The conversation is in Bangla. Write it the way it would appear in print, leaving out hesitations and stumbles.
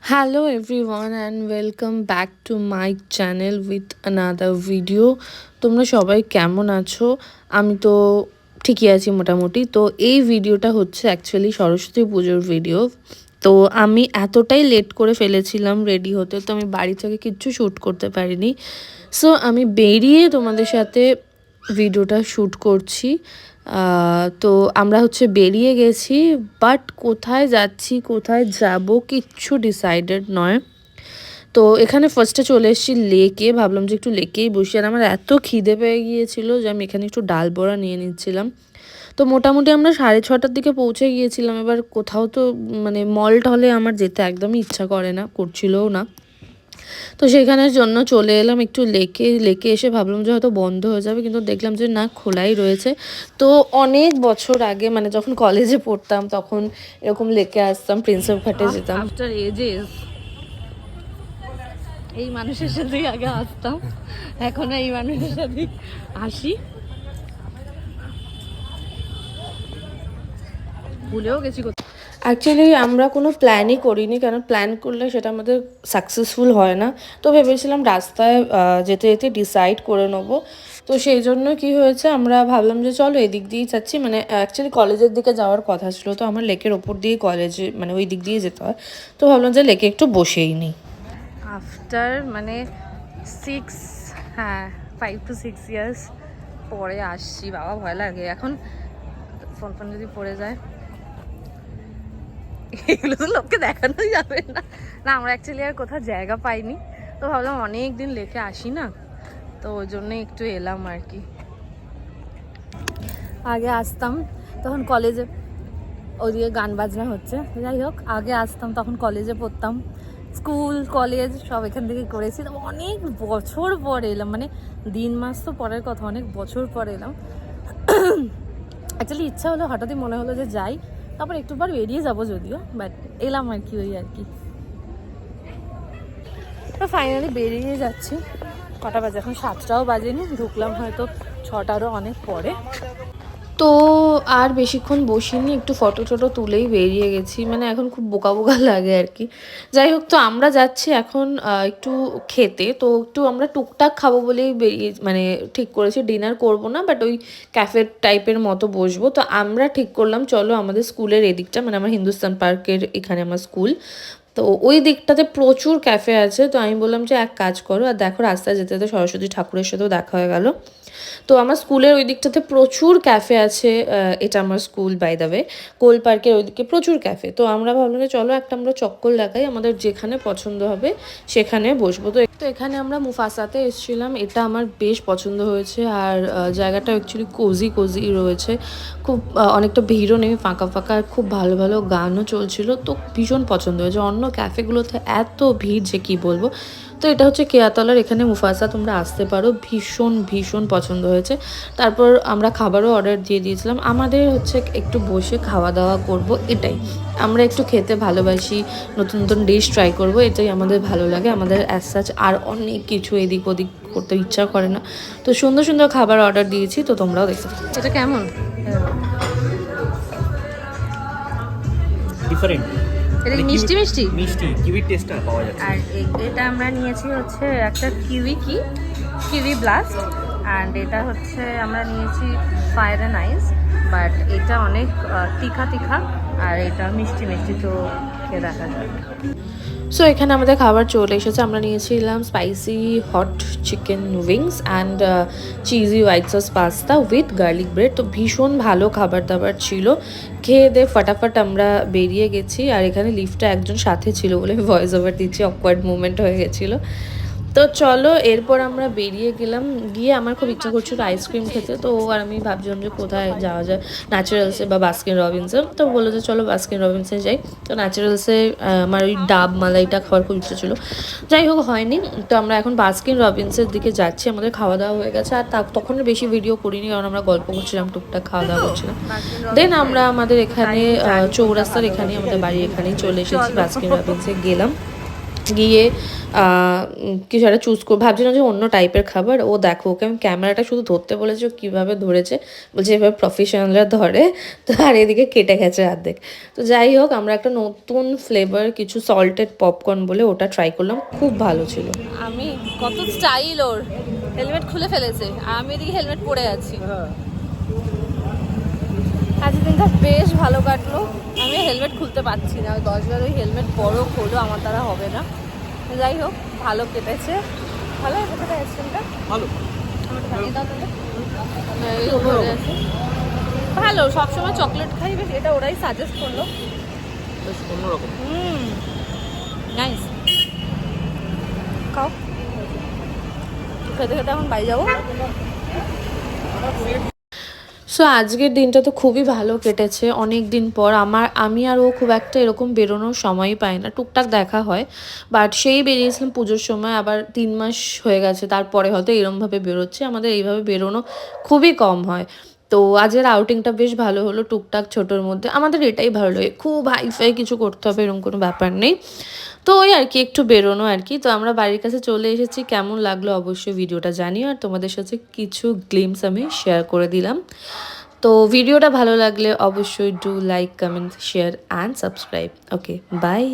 Hello everyone and welcome back to my channel with another video. তোমরা সবাই কেমন আছো? আমি তো ঠিকই আছি মোটামুটি। তো এই ভিডিওটা হচ্ছে অ্যাকচুয়ালি সরস্বতী পুজোর ভিডিও। তো আমি এতটাই লেট করে ফেলেছিলাম রেডি হতে, তো আমি বাড়ি থেকে কিচ্ছু শ্যুট করতে পারিনি। সো আমি বেরিয়ে তোমাদের সাথে ভিডিওটা শ্যুট করছি। তো আমরা হচ্ছে বেরিয়ে গেছি, বাট কোথায় যাচ্ছি কোথায় যাব কিচ্ছু ডিসাইডেড নয়। তো এখানে ফার্স্টে চলে এসেছি লেকে, ভাবলাম যে একটু লেকেই বসি। আর আমার এত খিদে পেয়ে গিয়েছিল যে আমি এখানে একটু ডাল বড়া নিয়ে নিচ্ছিলাম। তো মোটামুটি আমরা 6:30টার দিকে পৌঁছে গিয়েছিলাম। এবার কোথাও তো মানে মল টলে আমার যেতে একদমই ইচ্ছা করে না, করছিলও না। তো সেখানের জন্য চলে এলাম একটু লেকে এসে ভাবলাম যে হয়তো বন্ধ হয়ে যাবে, কিন্তু দেখলাম যে না, খোলাই রয়েছে। তো অনেক বছর আগে মানে যখন কলেজে পড়তাম তখন এরকম লেকে আসতাম, প্রিন্সেপ ঘাটে যেতাম। আফটার এজেস এই মানুষের সাথেই আগে আসতাম, এখনো এই মানুষের সাথেই আসি। ভুলেও গেছি অ্যাকচুয়ালি আমরা কোনো প্ল্যানই করিনি, কেন প্ল্যান করলে সেটা আমাদের সাকসেসফুল হয় না। তো ভেবেছিলাম রাস্তায় যেতে যেতে ডিসাইড করে নেবো। তো সেই জন্য কি হয়েছে, আমরা ভাবলাম যে চলো এদিক দিয়েই যাচ্ছি, মানে অ্যাকচুয়ালি কলেজের দিকে যাওয়ার কথা ছিল। তো আমার লেকের ওপর দিয়ে কলেজে মানে ওই দিক দিয়ে যেতে হয়। তো ভাবলাম যে লেকে একটু বসেই নিই। আফটার মানে 6, হ্যাঁ 5 to 6 ইয়ার্স পরে আসছি। বাবা ভয় লাগে এখন, ফোন যদি পড়ে যায়। এগুলো তো লোককে দেখানো যাবে না। না, আমরা অ্যাকচুয়ালি আর কোথাও জায়গা পাইনি, তো ভাবলাম অনেক দিন লেকে আসি না, তো ওই জন্যই একটু এলাম আর কি। আগে আসতাম তখন কলেজে, ওদিকে গান বাজনা হচ্ছে, যাই হোক আগে আসতাম তখন কলেজে পড়তাম, স্কুল কলেজ সব এখান থেকে করেছি। তো অনেক বছর পরে এলাম, মানে দিন মাস তো পরের কথা, অনেক বছর পরে এলাম। অ্যাকচুয়ালি ইচ্ছা হলো, হঠাৎই মনে হলো যে যাই, তারপর একটু পর বেরিয়ে যাবো যদিও, বাট এলাম আর কি, ওই আর কি। তো ফাইনালি বেরিয়ে যাচ্ছি। কটা বাজে এখন? 7টাও বাজেনি, ঢুকলাম হয়তো 6টারও অনেক পরে। তো আর বেশিক্ষণ বসিনি, একটু ফটো টটো তুলেই বেরিয়ে গেছি, মানে এখন খুব বোকা বোকা লাগে আর কি। যাই হোক, তো আমরা যাচ্ছি এখন একটু খেতে। তো একটু আমরা টুকটাক খাবো বলেই বেরিয়ে মানে ঠিক করেছি, ডিনার করব না, বাট ওই ক্যাফে টাইপের মতো বসবো। তো আমরা ঠিক করলাম চলো আমাদের স্কুলের এদিকটা, মানে আমার হিন্দুস্তান পার্কের এখানে আমার স্কুল, তো ওই দিকটাতে প্রচুর ক্যাফে আছে। তো আমি বললাম যে এক কাজ করো, আর দেখো রাস্তায় যেতে যেতে সরস্বতী ঠাকুরের সাথেও দেখা হয়ে গেল। তো আমার স্কুলের ওই দিকটাতে প্রচুর ক্যাফে আছে। এটা আমার স্কুল বাই দ্য ওয়ে, কোল পার্কের ওইদিকে প্রচুর ক্যাফে। তো আমরা ভাবলাম যে চলো একটা আমরা চক্কর লাগাই, আমাদের যেখানে পছন্দ হবে সেখানে বসবো। তো এখানে আমরা মুফাসাতে এসেছিলাম, এটা আমার বেশ পছন্দ হয়েছে। আর জায়গাটা অ্যাকচুয়ালি কোজি কোজি রয়েছে, খুব অনেকটা ভিড়ও নেই, ফাঁকা ফাঁকা, খুব ভালো ভালো গানও চলছিল। তো ভীষণ পছন্দ হয়েছে। অন্য ক্যাফেগুলোতে এত ভিড় যে কী বলবো। তো এটা হচ্ছে কেয়াতলার, এখানে মুফাসা, তোমরা আসতে পারো। ভীষণ ভীষণ পছন্দ হয়েছে। তারপর আমরা খাবারও অর্ডার দিয়ে দিয়েছিলাম। আমাদের হচ্ছে একটু বসে খাওয়া দাওয়া করব, এটাই। আমরা একটু খেতে ভালোবাসি, নতুন নতুন ডিশ ট্রাই করব, এটাই আমাদের ভালো লাগে। আমাদের অ্যাজ সাচ আর অনেক কিছু এদিক ওদিক করতে ইচ্ছা করে না। তো সুন্দর সুন্দর খাবার অর্ডার দিয়েছি, তো তোমরাও দেখতে পাচ্ছ। এটা কেমন? ডিফারেন্ট, এটা কি মিষ্টি মিষ্টি? মিষ্টি কিউই টেস্টটা পাওয়া যাচ্ছে। আর এটা আমরা নিয়েছি হচ্ছে একটা কিউই ব্লাস্ট, অ্যান্ড এটা হচ্ছে আমরা নিয়েছি ফায়ার অ্যান্ড আইস, বাট এটা অনেক তিখা তিখা আর এটা মিষ্টি মিষ্টি, তো খেয়ে দেখা যাবে। সো এখানে আমাদের খাবার চলে এসেছে। আমরা নিয়েছিলাম spicy hot chicken wings and cheesy white sauce pasta with garlic bread. তো ভীষণ ভালো খাবার দাবার ছিল। খেয়ে দিয়ে ফটাফট আমরা বেরিয়ে গেছি। আর এখানে লিফটে একজন সাথে ছিল বলে ভয়েস ওভার দিচ্ছি, অকওয়ার্ড মুভমেন্ট হয়ে গেছিলো। তো চলো এরপর আমরা বেরিয়ে গেলাম। গিয়ে আমার খুব ইচ্ছা করছিল আইসক্রিম খেতে। তো আর আমি ভাবছিলাম যে কোথায় যাওয়া যায়, ন্যাচারালসে বা বাস্কিন রবিন্সে। তো বললো যে চলো বাস্কিন রবিন্সে যাই। তো ন্যাচারালসে আমার ওই ডাব মালাইটা খাওয়ার খুব ইচ্ছা ছিল, যাই হোক হয়নি। তো আমরা এখন বাস্কিন রবিন্সের দিকে যাচ্ছি। আমাদের খাওয়া দাওয়া হয়ে গেছে। আর তখন বেশি ভিডিও করিনি, কারণ আমরা গল্প করছিলাম, টুকটাক খাওয়া দাওয়া করছিলাম। দেন আমরা আমাদের এখানে চৌরাস্তার এখানেই, আমাদের বাড়ির এখানেই চলে এসেছি, বাস্কিন রবিন্সে গেলাম। গিয়ে কিছু একটা চুজ করে ভাবছিলাম যে অন্য টাইপের খাবার। ও দেখো ওকে আমি ক্যামেরাটা শুধু ধরতে বলেছি, ও কীভাবে ধরেছে, বলছে এভাবে প্রফেশনালরা ধরে। তো আর এদিকে কেটে গেছে অর্ধেক। তো যাই হোক, আমরা একটা নতুন ফ্লেভার কিছু সল্টেড পপকর্ন বলে ওটা ট্রাই করলাম, খুব ভালো ছিল। আমি কত স্টাইল ওর, হেলমেট খুলে ফেলেছে, আমি এদিকে হেলমেট পরে আছি। আজকের দিনটা বেশ ভালো কাটলো। আমি হেলমেট খুলতে পারছি না, ওই 10 বার ওই হেলমেট বড় খোলো, আমার দ্বারা হবে না। যাই হোক ভালো কেটেছে। ভালো কেটেছে আইসক্রিমটা, ভালো। এই উপরে আছে। ভালো, সবসময় চকলেট খাই বেশ, এটা ওরাই সাজেস্ট করলো। বেশ অন্যরকম। নাইস। খাও, খেতে খেতে এখন বাড়ি যাবো। সো আজকের দিনটা তো খুবই ভালো কেটেছে। অনেক দিন পর আমি আর ও খুব একটা এরকম বেরোনোর সময়ই পাই না, টুকটাক দেখা হয়। বাট সেই বেরিয়েছিলাম পুজোর সময়, আবার 3 মাস হয়ে গেছে তারপরে হয়তো এরমভাবে বেরোচ্ছে। আমাদের এইভাবে বেরোনো খুবই কম হয়। তো আজকের আউটিংটা বেশ ভালো হলো, টুকটাক ছোটোর মধ্যে। আমাদের এটাই ভালো লাগে, খুব হাইফাই কিছু করতে হবে এরকম কোনো ব্যাপার নেই। তো ওই আর কি একটু বেরোনো আর কি। তো আমরা বাড়ির কাছে চলে এসেছি। কেমন লাগলো অবশ্যই ভিডিওটা জানিও, আর তোমাদের সাথে কিছু গ্লিমস আমি শেয়ার করে দিলাম। তো ভিডিওটা ভালো লাগলে অবশ্যই do like, comment, share and subscribe. Okay, by.